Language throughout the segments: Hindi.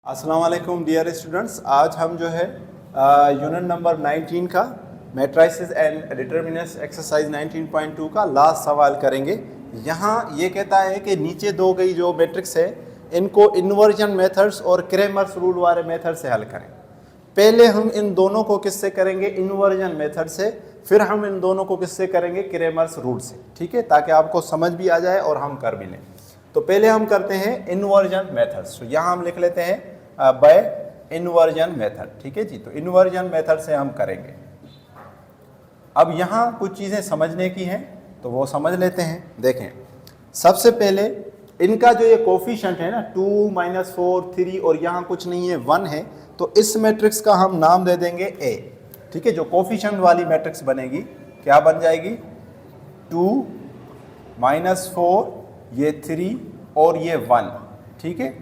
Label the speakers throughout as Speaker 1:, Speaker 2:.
Speaker 1: अस्सलाम वालेकुम डियर स्टूडेंट्स, आज हम जो है यूनिट नंबर 19 का मैट्रिसेस एंड डिटरमिनेंट्स एक्सरसाइज 19.2 का लास्ट सवाल करेंगे। यहाँ ये कहता है कि नीचे दो गई जो मैट्रिक्स है इनको इन्वर्जन मेथड्स और क्रेमर्स रूल वाले मेथड से हल करें। पहले हम इन दोनों को किससे करेंगे? इन्वर्जन मेथड से। फिर हम इन दोनों को किससे करेंगे? क्रेमर्स रूल से। ठीक है, ताकि आपको समझ भी आ जाए और हम कर भी लें। तो पहले हम करते हैं इन्वर्जन मेथड्स। तो यहाँ हम लिख लेते हैं बाय इन्वर्जन मेथड। ठीक है जी, तो इन्वर्जन मेथड से हम करेंगे। अब यहाँ कुछ चीज़ें समझने की हैं तो वो समझ लेते हैं। देखें, सबसे पहले इनका जो ये कोफिशिएंट है ना 2, -4, 3 और यहाँ कुछ नहीं है 1 है, तो इस मैट्रिक्स का हम नाम दे देंगे ए। ठीक है, जो कोफिशिएंट वाली मैट्रिक्स बनेगी क्या बन जाएगी? 2, -4, ये 3 और ये 1। ठीक है,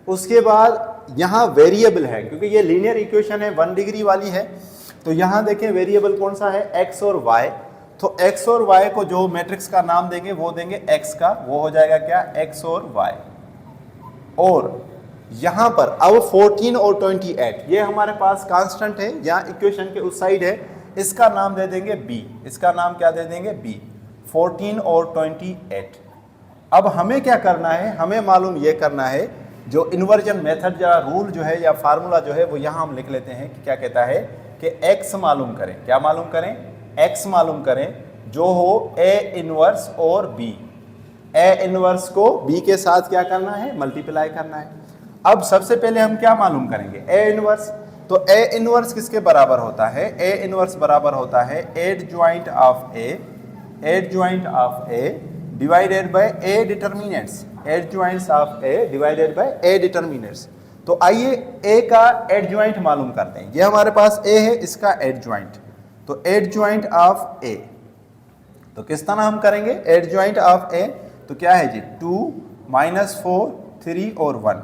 Speaker 1: उसके बाद यहाँ वेरिएबल है, क्योंकि ये लीनियर इक्वेशन है 1 डिग्री वाली है, तो यहाँ देखें वेरिएबल कौन सा है? x और y। तो x और y को जो मैट्रिक्स का नाम देंगे वो देंगे x का, वो हो जाएगा क्या? x और y। और यहाँ पर अब 14 और 28 ये हमारे पास कांस्टेंट है, यहाँ इक्वेशन के उस साइड है, इसका नाम दे देंगे b। इसका नाम क्या दे देंगे? b। 14 और 28। अब हमें क्या करना है? हमें मालूम ये करना है जो इन्वर्जन मेथड या रूल जो है या फार्मूला जो है वो यहाँ हम लिख लेते हैं कि क्या कहता है कि x मालूम करें। क्या मालूम करें? x मालूम करें जो हो a इनवर्स और b। a इनवर्स को b के साथ क्या करना है? मल्टीप्लाई करना है। अब सबसे पहले हम क्या मालूम करेंगे? a inverse. तो a इनवर्स किसके बराबर होता है? a इनवर्स बराबर होता है adjoint of a divided by a determinants. Adjoints of a divided by a determinants. तो आइए a का एडजॉइंट मालूम करते हैं। ये हमारे पास a है, इसका एडजॉइंट। तो एडजॉइंट ऑफ a तो किस तरह हम करेंगे? एडजॉइंट ऑफ a तो क्या है जी? 2, -4, 3 और 1।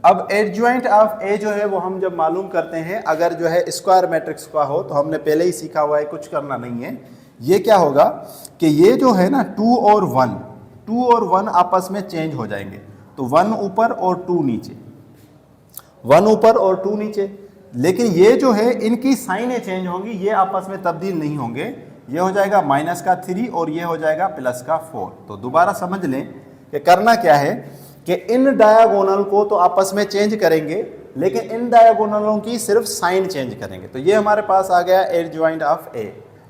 Speaker 1: अब एडजॉइंट ऑफ a जो है वो हम जब मालूम करते हैं, अगर जो है स्क्वायर मैट्रिक्स का हो तो हमने पहले ही सीखा हुआ है, कुछ करना नहीं है। ये क्या होगा कि ये जो है ना 2 और 1 आपस में चेंज हो जाएंगे। तो 1 ऊपर और 2 नीचे, 1 ऊपर और 2 नीचे। लेकिन ये जो है इनकी साइनें चेंज होंगी, ये आपस में तब्दील नहीं होंगे। ये हो जाएगा -3 और ये हो जाएगा +4। तो दोबारा समझ लें कि करना क्या है कि इन डायगोनल को तो आपस में चेंज करेंगे, लेकिन इन डायगोनलों की सिर्फ साइन चेंज करेंगे। तो ये हमारे पास आ गया एडजॉइंट ऑफ a।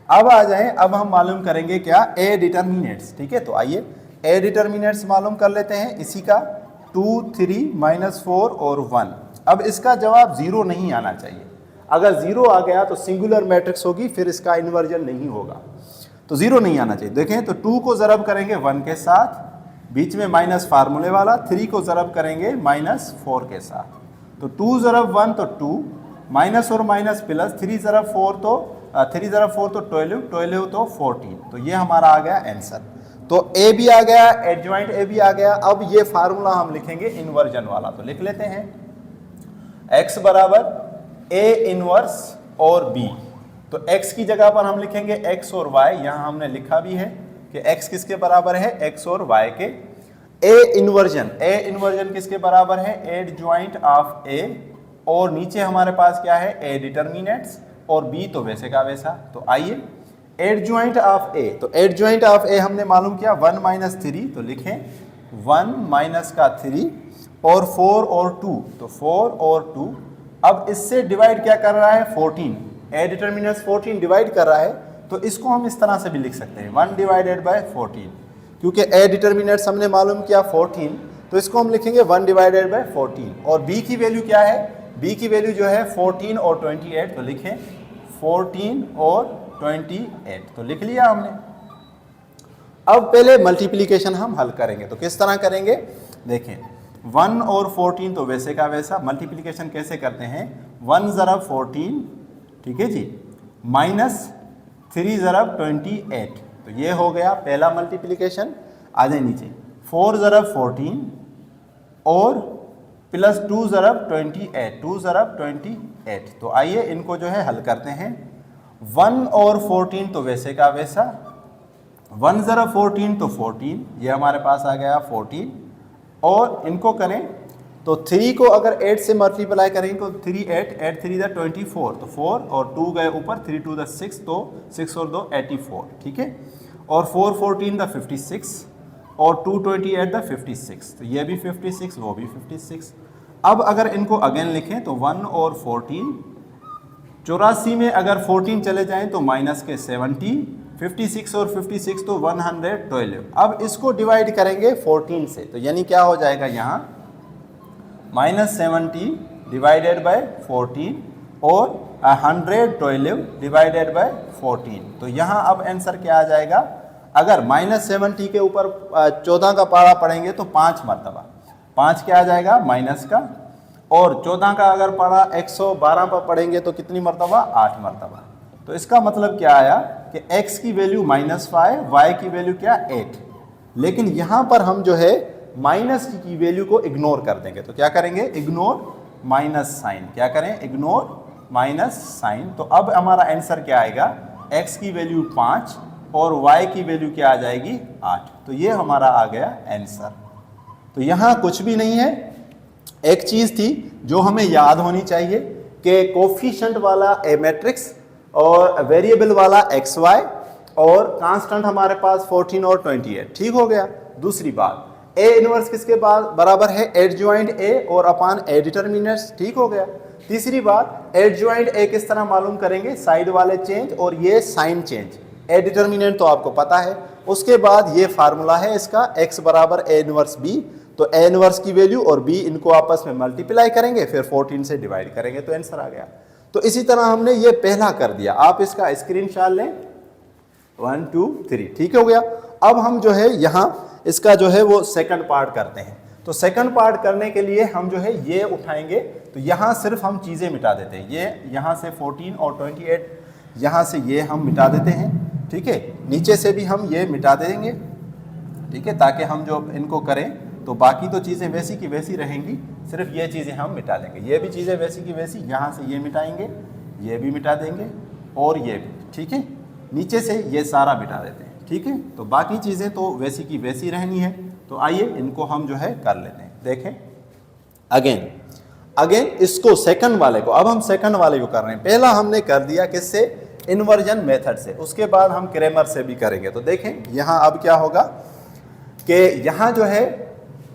Speaker 1: अब आ जाए, अब हम मालूम करेंगे क्या? a determinants. ठीक है, तो आइए a डिटरमिनेंट्स मालूम कर लेते हैं इसी का। 2, 3, -4 और 1। अब इसका जवाब 0 नहीं आना चाहिए। अगर 0 आ गया तो सिंगुलर मैट्रिक्स होगी, फिर इसका इन्वर्जन नहीं होगा। तो 0 नहीं आना चाहिए। देखें, तो 2 को ज़रब करेंगे 1 के साथ, बीच में माइनस फार्मूले वाला। 3 को ज़रब करेंगे -4 के साथ। तो 2 ज़रब 1 तो 2, माइनस और माइनस प्लस, 3 ज़रब 4 तो 12, 12 तो 14। तो ये हमारा आ गया आंसर। तो a भी आ गया, एडजॉइंट a भी आ गया। अब ये फार्मूला हम लिखेंगे इन्वर्जन वाला, तो लिख लेते हैं x बराबर a इनवर्स और b। तो x की जगह पर हम लिखेंगे x और y। यहाँ हमने लिखा भी है कि x किसके बराबर है? x और y के। a इन्वर्जन किसके बराबर है? Adjoint of a। और नीचे हमारे पास क्या है? a डिटरमिनेंट्स और b तो वैसे का वैसा। तो आइए एडजॉइंट ऑफ a, तो एडजॉइंट ऑफ a हमने मालूम किया 1 - 3। तो लिखें 1 - 3 और 4 और 2, तो 4 और 2। अब इससे डिवाइड क्या कर रहा है? 14। a डिटरमिनेंट्स 14 डिवाइड कर रहा है, तो इसको हम इस तरह से भी लिख सकते हैं 1 डिवाइडेड बाय 14। क्योंकि a डिटरमिनेंट्स हमने मालूम किया 14, तो इसको हम लिखेंगे 1 डिवाइडेड बाय 14। और b की वैल्यू क्या है? b की वैल्यू जो है 14 और 28। तो लिखें 14 और 28। तो लिख लिया हमने। अब पहले मल्टीप्लिकेशन हम हल करेंगे। तो किस तरह करेंगे? देखें, 1 और 14 तो वैसे का वैसा। मल्टीप्लिकेशन कैसे करते हैं? 1 ज़रब 14, ठीक है जी, -3 ज़रब 28। तो ये हो गया पहला मल्टीप्लिकेशन। आ जाए नीचे, 4 ज़रब 14 और +2 ज़रब 28, 2 ज़रब 28। तो आइए इनको जो है हल करते हैं। 1 और 14 तो वैसे का वैसा। 1 ज़रब 14 तो 14, ये हमारे पास आ गया 14। और इनको करें तो 3 को अगर 8 से मल्टीप्लाई करेंगे तो 3 8 8 3 द 24, तो 4 और 2 गए ऊपर, 3 2 द 6, तो 6 और 2 84, ठीक है। और 4 14 द 56 और 2 28 द 56, तो ये भी 56, वो भी 56। अब अगर इनको अगेन लिखें तो 1 और 14, 84 में अगर 14 चले जाएं तो माइनस के 70, 56 और 56 तो 112। अब इसको डिवाइड करेंगे 14 से, तो यानी क्या हो जाएगा यहाँ -70 डिवाइडेड बाय 14 और 112 डिवाइडेड बाय 14। तो यहाँ अब आंसर क्या आ जाएगा, अगर -70 के ऊपर 14 का पारा पढ़ेंगे तो 5 मरतबा, 5 क्या आ जाएगा माइनस का, और 14 का अगर पारा 112 पर पढ़ेंगे तो कितनी मरतबा, 8 मरतबा। तो इसका मतलब क्या आया कि x की वैल्यू -5, y की वैल्यू क्या 8। लेकिन यहाँ पर हम जो है माइनस की वैल्यू को इग्नोर कर देंगे, तो क्या करेंगे, इग्नोर माइनस साइन, क्या करें, इग्नोर माइनस साइन। तो अब हमारा आंसर क्या आएगा, x की वैल्यू 5 और y की वैल्यू क्या आ जाएगी 8। तो ये हमारा आ गया आंसर। तो यहाँ कुछ भी नहीं है, एक चीज थी जो हमें याद होनी चाहिए कि कोफिशिएंट वाला ए मैट्रिक्स और वेरिएबल वाला एक्स वाई और कांस्टेंट हमारे पास 14 और 28, ठीक हो गया। दूसरी बात, ए इनवर्स किसके बाद बराबर है, एडजॉइंट ए और अपान ए डिटरमिनेंट्स, ठीक हो गया। तीसरी बात, एडजॉइंट ए किस तरह मालूम करेंगे, साइड वाले चेंज और ये साइन चेंज, ए डिटरमिनेंट तो आपको पता है। उसके बाद ये फार्मूला है इसका, एक्स बराबर ए इनवर्स बी, तो ए इनवर्स की वैल्यू और बी इनको आपस में मल्टीप्लाई करेंगे, फिर 14 से डिवाइड करेंगे, तो आंसर आ गया। तो इसी तरह हमने ये पहला कर दिया, आप इसका स्क्रीनशॉट लें, 1 2 3, ठीक हो गया। अब हम जो है यहाँ इसका जो है वो सेकंड पार्ट करते हैं। तो सेकंड पार्ट करने के लिए हम जो है ये उठाएंगे, तो यहाँ सिर्फ हम चीज़ें मिटा देते हैं, ये यहाँ से 14 और 28 यहाँ से ये हम मिटा देते हैं, ठीक है। नीचे से भी हम ये मिटा देंगे, ठीक है, ताकि हम जो इनको करें तो बाकी तो चीज़ें वैसी की वैसी रहेंगी, सिर्फ ये चीज़ें हम मिटा लेंगे। ये भी चीज़ें वैसी की वैसी, यहाँ से ये मिटाएंगे, ये भी मिटा देंगे और ये भी, ठीक है। नीचे से ये सारा मिटा देते हैं, ठीक है। तो बाकी चीज़ें तो वैसी की वैसी रहनी है। तो आइए इनको हम जो है कर लेते हैं। देखें अगेन इसको सेकंड वाले को, अब हम सेकंड वाले को कर रहे हैं। पहला हमने कर दिया किससे, इन्वर्जन मेथड से, उसके बाद हम क्रैमर से भी करेंगे। तो देखें यहाँ अब क्या होगा कि यहाँ जो है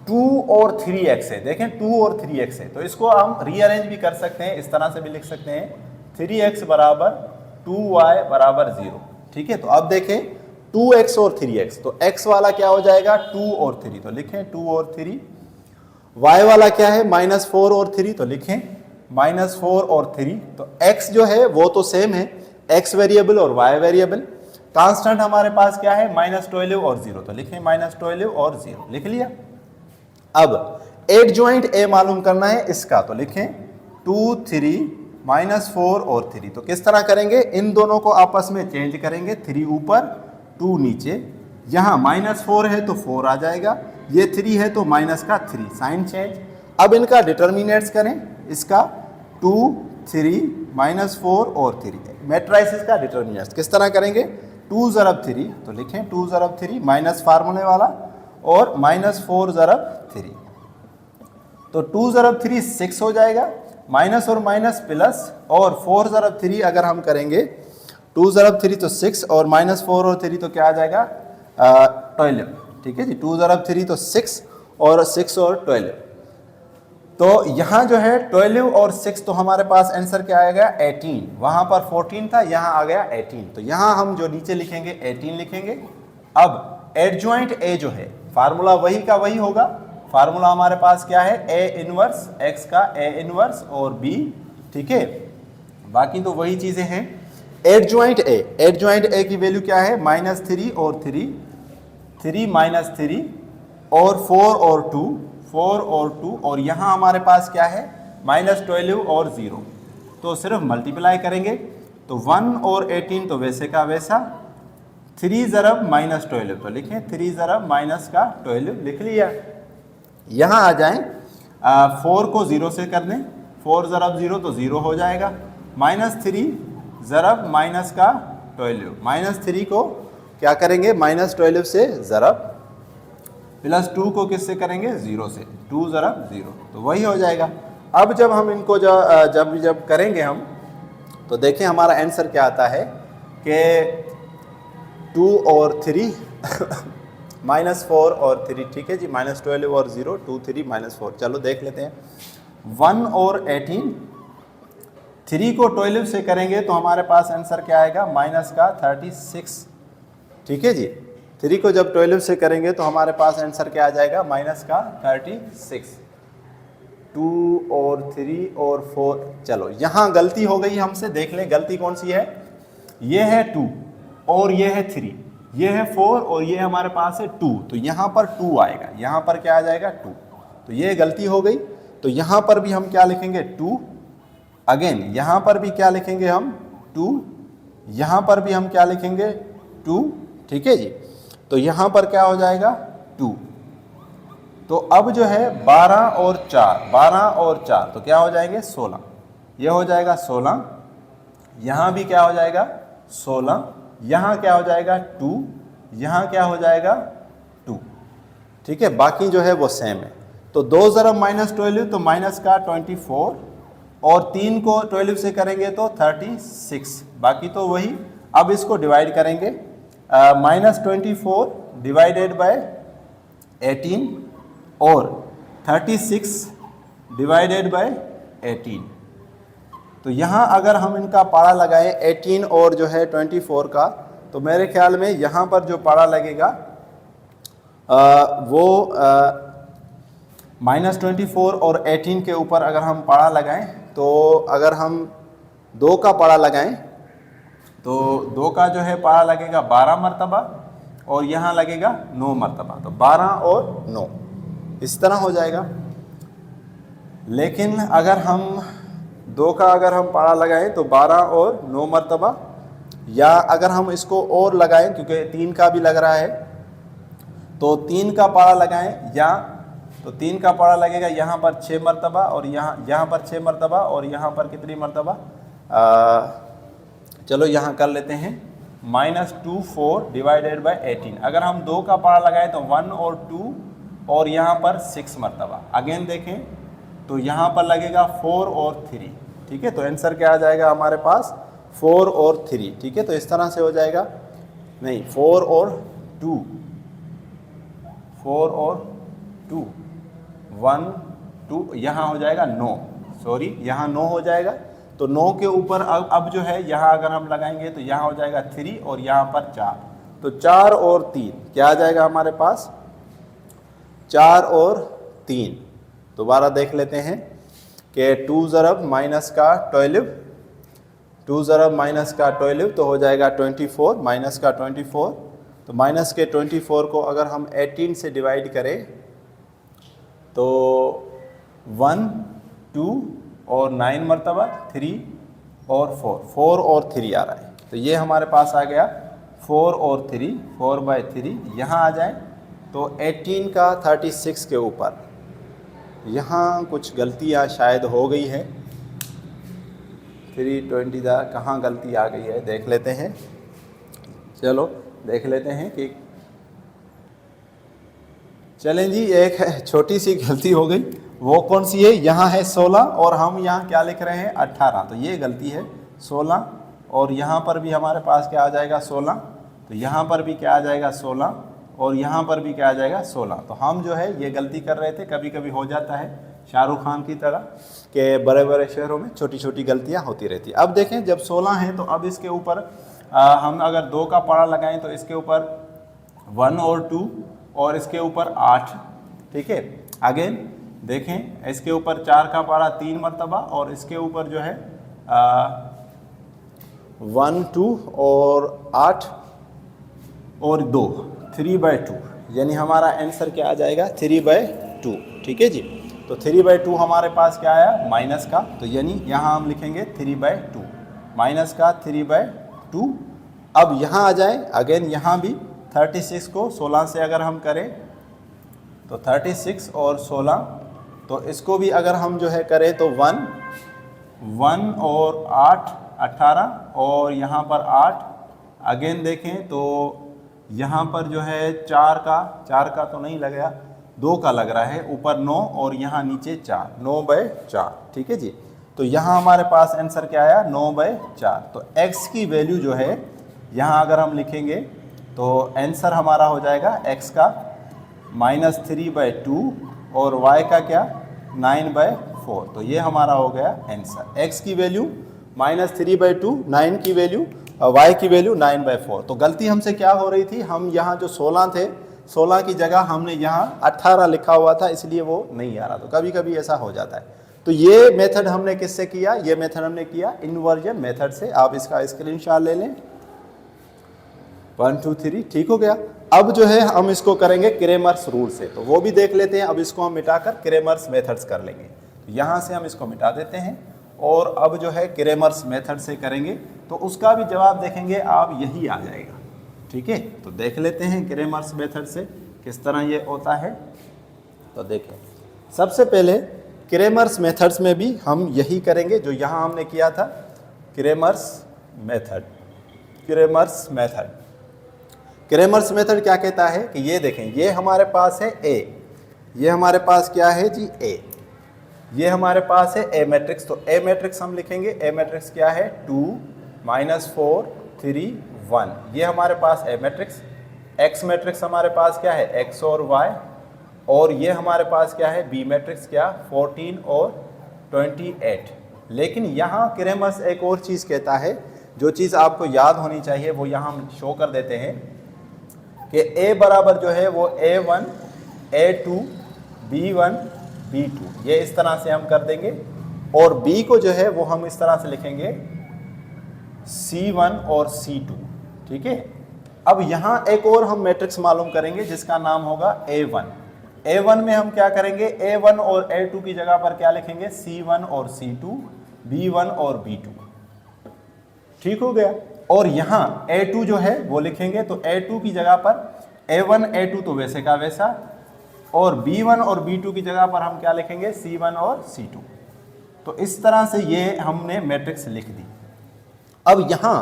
Speaker 1: 2 और 3x है, देखें 2 और 3x है, तो इसको हम रीअरेंज भी कर सकते हैं, इस तरह से भी लिख सकते हैं 3x बराबर 2y बराबर 0, ठीक है। तो अब देखें 2x और 3x, तो x वाला क्या हो जाएगा 2 और 3, तो लिखें 2 और 3। y वाला क्या है -4 और 3, तो लिखें -4 और 3। तो x जो है वो तो सेम है, x वेरिएबल और y वेरिएबल। कांस्टेंट हमारे पास क्या है -12 और 0, तो लिखें -12 और 0, लिख लिया। अब एडजॉइंट ए मालूम करना है इसका, तो लिखें 2 3 -4 और 3। तो किस तरह करेंगे, इन दोनों को आपस में चेंज करेंगे, 3 ऊपर 2 नीचे, यहाँ -4 है तो 4 आ जाएगा, ये 3 है तो माइनस का 3, साइन चेंज। अब इनका डिटर्मिनेंट्स करें, इसका 2 3 -4 और 3, मैट्रिसेस का डिटर्मिनेंट्स किस तरह करेंगे, 2 ज़रब 3, तो लिखें 2 ज़रब 3 माइनस फार्मूले वाला और -4 ज़रब 3, तो 2 ज़रब 3 6 हो जाएगा, माइनस और माइनस प्लस, और 4 ज़रब 3 अगर हम करेंगे 2 ज़रब 3 तो 6 और -4 और 3 तो क्या आ जाएगा 12, ठीक है जी। 2 ज़रब 3 तो 6 और 6 और 12, तो यहाँ जो है 12 और 6, तो हमारे पास आंसर क्या आएगा 18, वहाँ पर 14 था, यहाँ आ गया 18, तो यहाँ हम जो नीचे लिखेंगे 18 लिखेंगे। अब एडजॉइंट ए जो है फार्मूला वही का वही होगा, फार्मूला हमारे पास क्या है ए इनवर्स, एक्स का ए इनवर्स और बी, ठीक है, बाकी तो वही चीज़ें हैं। एडजॉइंट ए की वैल्यू क्या है -3 और 3, 3 -3 और 4 और 2, 4 और 2, और यहाँ हमारे पास क्या है -12 और 0, तो सिर्फ मल्टीप्लाई करेंगे, तो 1 और 18 तो वैसे का वैसा, 3 ज़रब -12, तो लिखें 3 ज़रब माइनस का 12, लिख लिया। यहाँ आ जाएं, 4 को 0 से कर दें, 4 ज़रब 0 तो 0 हो जाएगा, -3 ज़रब माइनस का 12, -3 को क्या करेंगे -12 से ज़रब प्लस 2 को किससे करेंगे, 0 से, 2 ज़रा 0, तो वही हो जाएगा। अब जब हम इनको जब करेंगे हम, तो देखें हमारा आंसर क्या आता है कि 2 और 3 -4 और 3, ठीक है जी, -12 और 0, 2 3 -4। चलो देख लेते हैं, 1 और 18, 3 को 12 से करेंगे तो हमारे पास आंसर क्या आएगा, -36, ठीक है जी। 3 को जब 12 से करेंगे तो हमारे पास आंसर क्या आ जाएगा, -36। 2 और 3 और 4, चलो यहाँ गलती हो गई हमसे, देख लें गलती कौन सी है। ये है 2 और ये है 3, ये है 4 और ये हमारे पास है 2, तो यहाँ पर 2 आएगा, यहाँ पर क्या आ जाएगा, 2, तो ये गलती हो गई। तो यहाँ पर भी हम क्या लिखेंगे, 2, अगेन यहाँ पर भी क्या लिखेंगे हम, 2, यहाँ पर भी हम क्या लिखेंगे, 2, ठीक है जी। तो यहाँ पर क्या हो जाएगा, 2। तो अब जो है 12 और 4, तो क्या हो जाएंगे, 16, ये हो जाएगा 16, यहाँ भी क्या हो जाएगा 16, यहाँ क्या हो जाएगा 2, यहाँ क्या हो जाएगा 2, ठीक है, बाकी जो है वो सेम है। तो 2 ज़रब -12 तो माइनस का 24, और 3 को 12 से करेंगे तो 36, बाकी तो वही। अब इसको डिवाइड करेंगे, -24 डिवाइडेड बाय 18 और 36 डिवाइडेड बाय 18। तो यहाँ अगर हम इनका पारा लगाएं 18 और जो है 24 का, तो मेरे ख्याल में यहाँ पर जो पारा लगेगा वो -24 और 18 के ऊपर अगर हम पारा लगाएं, तो अगर हम 2 का पारा लगाएं तो 2 का जो है पारा लगेगा 12 मरतबा और यहाँ लगेगा 9 मरतबा, तो 12 और 9 इस तरह हो जाएगा। लेकिन अगर हम 2 का अगर हम पारा लगाएं तो 12 और 9 मरतबा, या अगर हम इसको और लगाएं क्योंकि 3 का भी लग रहा है, तो 3 का पारा लगाएं, या तो 3 का पारा लगेगा यहाँ पर 6 मरतबा और यहाँ पर 6 मरतबा और यहाँ पर कितनी मरतबा, चलो यहाँ कर लेते हैं -24 डिवाइडेड बाय 18। अगर हम 2 का पारा लगाएं तो 1 और 2 और यहाँ पर 6 मरतबा। अगेन देखें तो यहाँ पर लगेगा 4 और 3, ठीक है, तो आंसर क्या आ जाएगा हमारे पास, 4 और 3, ठीक है। तो इस तरह से हो जाएगा, नहीं 4 और 2, 4 और 2, 1 2, यहाँ हो जाएगा 9, सॉरी यहाँ 9 हो जाएगा। तो 9 के ऊपर अब जो है यहाँ अगर हम लगाएंगे तो यहाँ हो जाएगा 3 और यहाँ पर 4, तो 4 और 3 क्या आ जाएगा हमारे पास, 4 और 3। दोबारा देख लेते हैं कि 2 ज़रब माइनस का 12, 2 ज़रब माइनस का 12 तो हो जाएगा 24, माइनस का 24, तो माइनस के 24 को अगर हम 18 से डिवाइड करें तो 1 2 और 9 मरतबा, 3 और 4 और 3 आ रहा है। तो ये हमारे पास आ गया 4 और 3, 4/3। यहाँ आ जाए तो 18 का 36 के ऊपर, यहाँ कुछ गलतियाँ शायद हो गई है, 320 कहाँ गलती आ गई है देख लेते हैं। चलो देख लेते हैं कि चलें जी, एक छोटी सी गलती हो गई, वो कौन सी है, यहाँ है 16 और हम यहाँ क्या लिख रहे हैं 18, तो ये गलती है 16, और यहाँ पर भी हमारे पास क्या आ जाएगा 16, तो यहाँ पर भी क्या आ जाएगा 16 और यहाँ पर भी क्या आ जाएगा 16। तो हम जो है ये गलती कर रहे थे, कभी कभी हो जाता है शाहरुख खान की तरह कि बड़े बड़े शहरों में छोटी छोटी गलतियाँ होती रहती। अब देखें जब 16 है तो अब इसके ऊपर हम अगर 2 का पारा लगाएं तो इसके ऊपर 1 और 2 और इसके ऊपर 8, ठीक है। अगेन देखें इसके ऊपर 4 का पारा 3 मरतबा और इसके ऊपर जो है 1 2 और 8 और 2, 3/2, यानी हमारा आंसर क्या आ जाएगा 3/2, ठीक है जी। तो 3/2 हमारे पास क्या आया माइनस का, तो यानी यहाँ हम लिखेंगे 3/2, माइनस का 3/2। अब यहाँ आ जाए, अगेन यहाँ भी 36 को 16 से अगर हम करें तो 36 और 16, तो इसको भी अगर हम जो है करें तो 1 और 8 18 और यहाँ पर 8, अगेन देखें तो यहाँ पर जो है 4 का तो नहीं लग गया, 2 का लग रहा है, ऊपर 9 और यहाँ नीचे 4, 9/4, ठीक है जी। तो यहाँ हमारे पास आंसर क्या आया, 9/4। तो x की वैल्यू जो है यहाँ अगर हम लिखेंगे तो आंसर हमारा हो जाएगा x का -3/2 और y का क्या 9/4। तो ये हमारा हो गया आंसर, x की वैल्यू -3/2, 9 की वैल्यू और y की वैल्यू 9/4। तो गलती हमसे क्या हो रही थी, हम यहाँ जो 16 थे, 16 की जगह हमने यहाँ 18 लिखा हुआ था, इसलिए वो नहीं आ रहा। तो कभी कभी ऐसा हो जाता है। तो ये मेथड हमने किससे किया, ये मेथड हमने किया इन्वर्जन मेथड से। आप इसका स्क्रीनशॉट ले लें। 1 2 3 ठीक हो गया। अब जो है हम इसको करेंगे क्रेमर्स रूल से, तो वो भी देख लेते हैं। अब इसको हम मिटाकर क्रेमर्स मेथड्स कर लेंगे। तो यहाँ से हम इसको मिटा देते हैं और अब जो है क्रेमर्स मेथड से करेंगे, तो उसका भी जवाब देखेंगे आप, यही आ जाएगा, ठीक है। तो देख लेते हैं क्रेमर्स मेथड से किस तरह ये होता है। तो देखें, सबसे पहले क्रेमर्स मेथड्स में भी हम यही करेंगे जो यहाँ हमने किया था, क्रेमर्स मेथड। क्रेमर्स मेथड क्या कहता है कि ये देखें, ये हमारे पास है A, ये हमारे पास क्या है जी A, ये हमारे पास है A मैट्रिक्स। तो A मैट्रिक्स हम लिखेंगे, A मैट्रिक्स क्या है 2 -4 3 1, ये हमारे पास A मैट्रिक्स। X मैट्रिक्स हमारे पास क्या है X और Y, और ये हमारे पास क्या है B मैट्रिक्स, क्या 14 और 28। लेकिन यहाँ क्रेमर्स एक और चीज़ कहता है, जो चीज़ आपको याद होनी चाहिए वो यहाँ हम शो कर देते हैं कि A बराबर जो है वो A1 A2 B1 B2, ये इस तरह से हम कर देंगे। और B को जो है वो हम इस तरह से लिखेंगे C1 और C2, ठीक है। अब यहाँ एक और हम मैट्रिक्स मालूम करेंगे जिसका नाम होगा A1। A1 में हम क्या करेंगे, A1 और A2 की जगह पर क्या लिखेंगे, C1 और C2, B1 और B2, ठीक हो गया। और यहाँ A2 जो है वो लिखेंगे, तो A2 की जगह पर A1 A2 तो वैसे का वैसा, और B1 और B2 की जगह पर हम क्या लिखेंगे, C1 और C2। तो इस तरह से ये हमने मैट्रिक्स लिख दी। अब यहाँ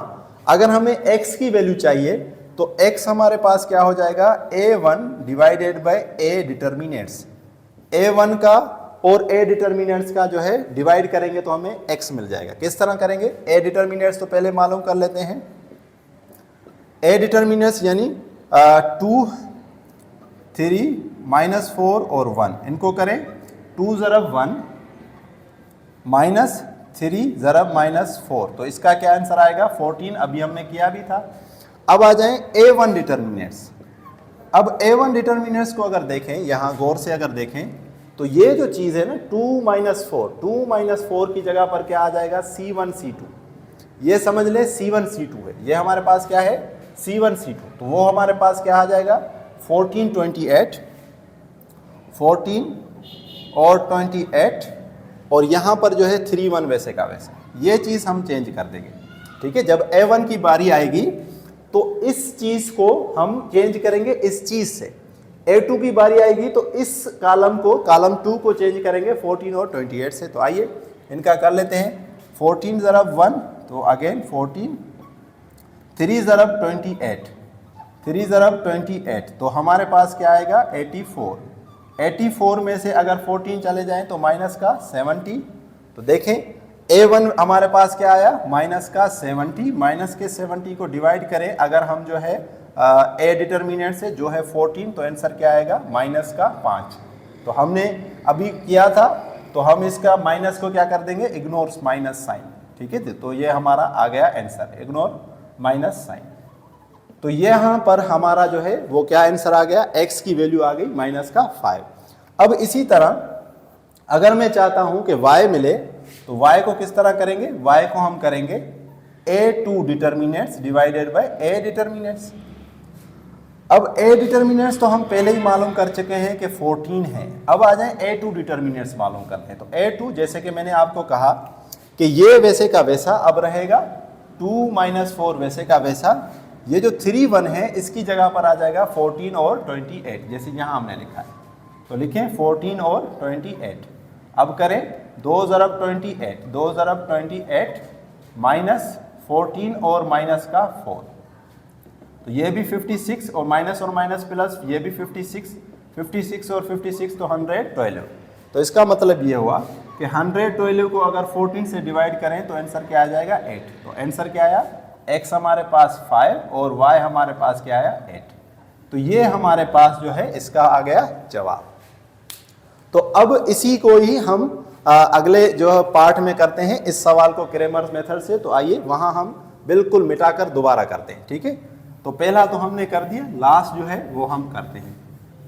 Speaker 1: अगर हमें x की वैल्यू चाहिए तो x हमारे पास क्या हो जाएगा, A1 divided by A determinants. A1 का और A डिटर्मिनेंट्स का जो है डिवाइड करेंगे तो हमें x मिल जाएगा। किस तरह करेंगे, A डिटर्मिनेंट्स तो पहले मालूम कर लेते हैं। A डिटर्मिनेंट्स यानी 2 3 -4 और 1, इनको करें 2 ज़रब 1 -3 ज़रब -4, तो इसका क्या आंसर आएगा 14। अभी हमने किया भी था। अब आ जाएं A1 डिटर्मिनेंट्स। अब A1 डिटर्मिनेंट्स को अगर देखें, यहाँ गौर से अगर देखें तो ये जो चीज़ है ना 2 -4 की जगह पर क्या आ जाएगा, C1 C2। ये समझ ले C1 C2 है, ये हमारे पास क्या है C1 C2। तो वो हमारे पास क्या आ जाएगा 14 28 और 28, और यहाँ पर जो है 3 1 वैसे का वैसा। ये चीज़ हम चेंज कर देंगे, ठीक है। जब A1 की बारी आएगी तो इस चीज़ को हम चेंज करेंगे इस चीज़ से। A2 की बारी आएगी तो इस कॉलम को, कॉलम 2 को चेंज करेंगे 14 और 28 से। तो आइए इनका कर लेते हैं। 14 ज़रब 1 तो अगेन 14, 3 ज़रब 28, 3 ज़रब 28, तो हमारे पास क्या आएगा 84। 84 में से अगर 14 चले जाएं तो माइनस का 70। तो देखें A1 हमारे पास क्या आया माइनस का 70, माइनस के 70 को डिवाइड करें अगर हम जो है A डिटर्मिनेंट से जो है 14, तो आंसर क्या आएगा माइनस का 5। तो हमने अभी किया था, तो हम इसका माइनस को क्या कर देंगे, इग्नोर माइनस साइन, ठीक है। तो ये हमारा आ गया आंसर, इग्नोर माइनस साइन। तो ये यहाँ पर हमारा जो है वो क्या आंसर आ गया, x की वैल्यू आ गई माइनस का 5। अब इसी तरह अगर मैं चाहता हूँ कि y मिले तो y को किस तरह करेंगे, y को हम करेंगे A2 determinants divided by A determinants. अब A डिटर्मिनेंट्स तो हम पहले ही मालूम कर चुके हैं कि 14 है। अब आ जाए A2 डिटर्मिनेंट्स मालूम करते हैं। तो A2 जैसे कि मैंने आपको कहा कि ये वैसे का वैसा अब रहेगा, 2 - 4 वैसे का वैसा। ये जो 3 1 है इसकी जगह पर आ जाएगा 14 और 28, जैसे यहाँ हमने लिखा है। तो लिखें 14 और 28। अब करें 2 ज़रब 28, 2 ज़रब 28 माइनस 14 और माइनस का 4। तो ये भी 56 और माइनस प्लस ये भी 56 और 56 तो 112। तो इसका मतलब ये हुआ कि 112 को अगर 14 से डिवाइड करें तो आंसर क्या आ जाएगा 8। तो आंसर क्या आया, x हमारे पास 5 और y हमारे पास क्या आया 8। तो ये हमारे पास जो है इसका आ गया जवाब। तो अब इसी को ही हम अगले जो पार्ट में करते हैं इस सवाल को क्रेमर्स मेथड से। तो आइए वहां हम बिल्कुल मिटाकर दोबारा करते हैं, ठीक है। तो पहला तो हमने कर दिया, लास्ट जो है वो हम करते हैं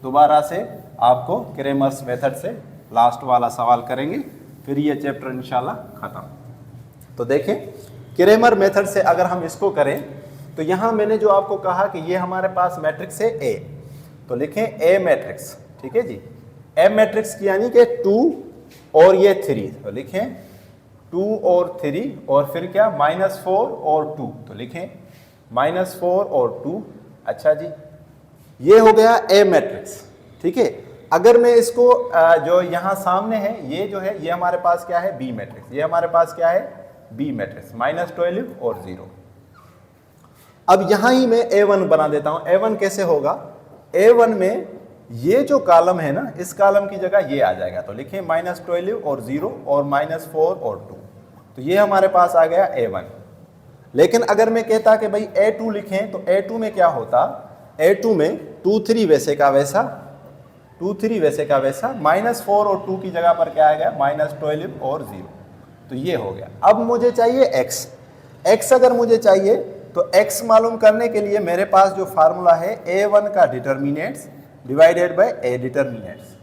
Speaker 1: दोबारा से। आपको क्रेमर्स मेथड से लास्ट वाला सवाल करेंगे, फिर ये चैप्टर इंशाल्लाह खत्म। तो देखें क्रेमर मेथड से अगर हम इसको करें तो यहां मैंने जो आपको कहा कि ये हमारे पास मैट्रिक्स है A, तो लिखें A मैट्रिक्स, ठीक है जी। M मैट्रिक्स की यानी कि 2 और ये 3, तो लिखें 2 और 3 और फिर क्या -4 और 2, तो लिखें -4 और 2। अच्छा जी, ये हो गया A मैट्रिक्स, ठीक है। अगर मैं इसको जो यहाँ सामने है ये जो है ये हमारे पास क्या है B मैट्रिक्स, ये हमारे पास क्या है B मैट्रिक्स, -12 और 0। अब यहाँ ही मैं A1 बना देता हूँ। A1 कैसे होगा, A1 में ये जो कॉलम है ना इस कॉलम की जगह ये आ जाएगा, तो लिखें -12 और 0 और -4 और 2, तो ये हमारे पास आ गया A1। लेकिन अगर मैं कहता कि भाई A2 लिखें तो A2 में क्या होता, A2 में 2 3 वैसे का वैसा, 2 3 वैसे का वैसा, -4 और 2 की जगह पर क्या आ गया -12 और 0, तो ये हो गया। अब मुझे चाहिए x अगर मुझे चाहिए तो x मालूम करने के लिए मेरे पास जो फार्मूला है A1 का determinants divided by A determinants.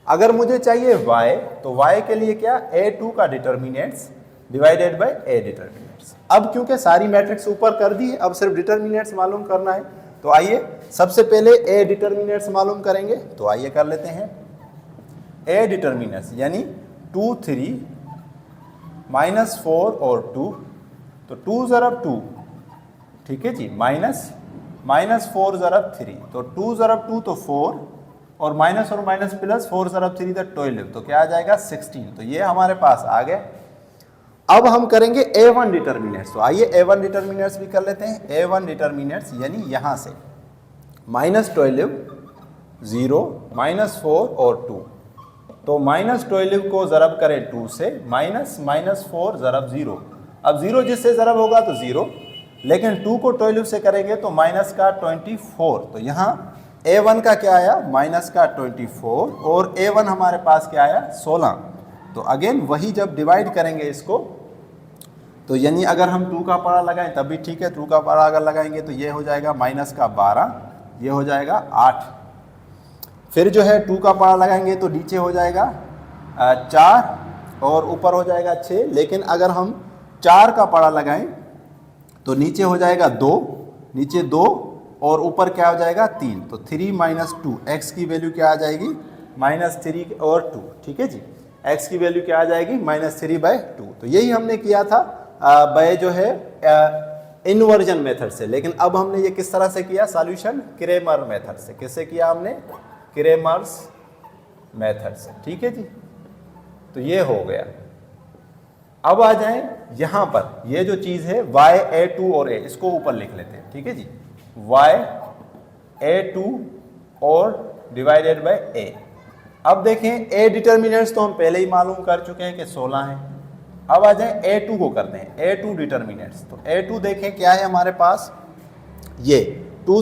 Speaker 1: अगर मुझे चाहिए y तो y के लिए क्या A2 का determinants divided by A determinants. अब क्योंकि सारी मैट्रिक्स ऊपर कर दी है, अब सिर्फ डिटर्मिनेंट्स मालूम करना है, तो आइए सबसे पहले A डिटर्मिनेंट्स मालूम करेंगे। तो आइए कर लेते हैं A डिटर्मिनेंट्स, यानी 2 3 -4 और 2, तो 2 ज़रब 2, ठीक है जी, -4 ज़रब 3, तो 2 ज़रब 2 तो 4 और माइनस प्लस 4 ज़रब 3 तो 12, तो क्या आ जाएगा 16। तो ये हमारे पास आ गए। अब हम करेंगे A1 डिटर्मिनेंट्स, तो आइए A1 डिटर्मिनेंट्स भी कर लेते हैं। A1 डिटर्मिनेंट्स यानी यहाँ से -12 0 -4 और 2, तो -12 को ज़रब करें 2 से, -4 ज़रब 0। अब 0 जिससे ज़रब होगा तो 0, लेकिन 2 को 12 से करेंगे तो माइनस का 24, तो यहाँ A1 का क्या आया -24 और A1 हमारे पास क्या आया 16। तो अगेन वही जब डिवाइड करेंगे इसको, तो यानी अगर हम 2 का पारा लगाएं तब भी ठीक है, 2 का पारा अगर लगाएंगे तो ये हो जाएगा -12, ये हो जाएगा 8। फिर जो है 2 का पारा लगाएंगे तो नीचे हो जाएगा 4 और ऊपर हो जाएगा 6, लेकिन अगर हम 4 का पारा लगाएं तो नीचे हो जाएगा 2, नीचे 2 और ऊपर क्या हो जाएगा 3, तो 3 - 2, x की वैल्यू क्या आ जाएगी -3 और 2, ठीक है जी। x की वैल्यू क्या आ जाएगी -3/2। तो यही हमने किया था बाय जो है इन्वर्जन मेथड से, लेकिन अब हमने ये किस तरह से किया सॉल्यूशन, क्रेमर मेथड से। किससे किया हमने, क्रेमर्स मेथड से, ठीक है जी। तो ये हो गया। अब आ जाएं यहां पर, ये जो चीज है y A2 और A, इसको ऊपर लिख लेते हैं, ठीक है जी। y A2 और डिवाइडेड बाय A। अब देखें A डिटर्मिनेंट्स तो हम पहले ही मालूम कर चुके हैं कि 16 है। अब आ जाएं A2 को करते हैं, A2 डिटर्मिनेंट्स। तो A2 देखें क्या है हमारे पास, ये 2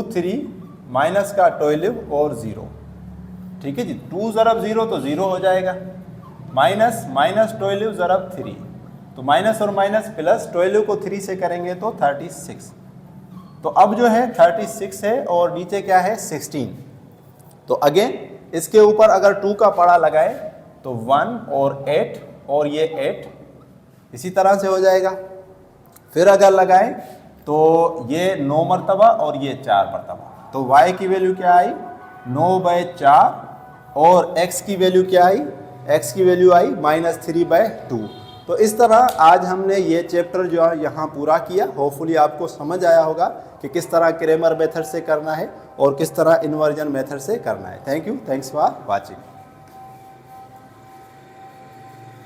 Speaker 1: 3 माइनस का 12 और 0, ठीक है जी। 2 ज़रब 0 तो 0 हो जाएगा, -12 ज़रब 3, तो माइनस और माइनस प्लस 12 को 3 से करेंगे तो 36। तो अब जो है 36 है और नीचे क्या है 16। तो अगेन इसके ऊपर अगर 2 का पारा लगाए तो 1 और 8 और ये 8 इसी तरह से हो जाएगा। फिर अगर लगाएं तो ये 9 मरतबा और ये 4 मरतबा, तो y की वैल्यू क्या आई 9/4 और x की वैल्यू क्या आई, x की वैल्यू आई -3/2। तो इस तरह आज हमने ये चैप्टर जो है यहाँ पूरा किया। होपफुली आपको समझ आया होगा कि किस तरह क्रेमर मेथड से करना है और किस तरह इन्वर्जन मेथड से करना है। Thank you, thanks for watching.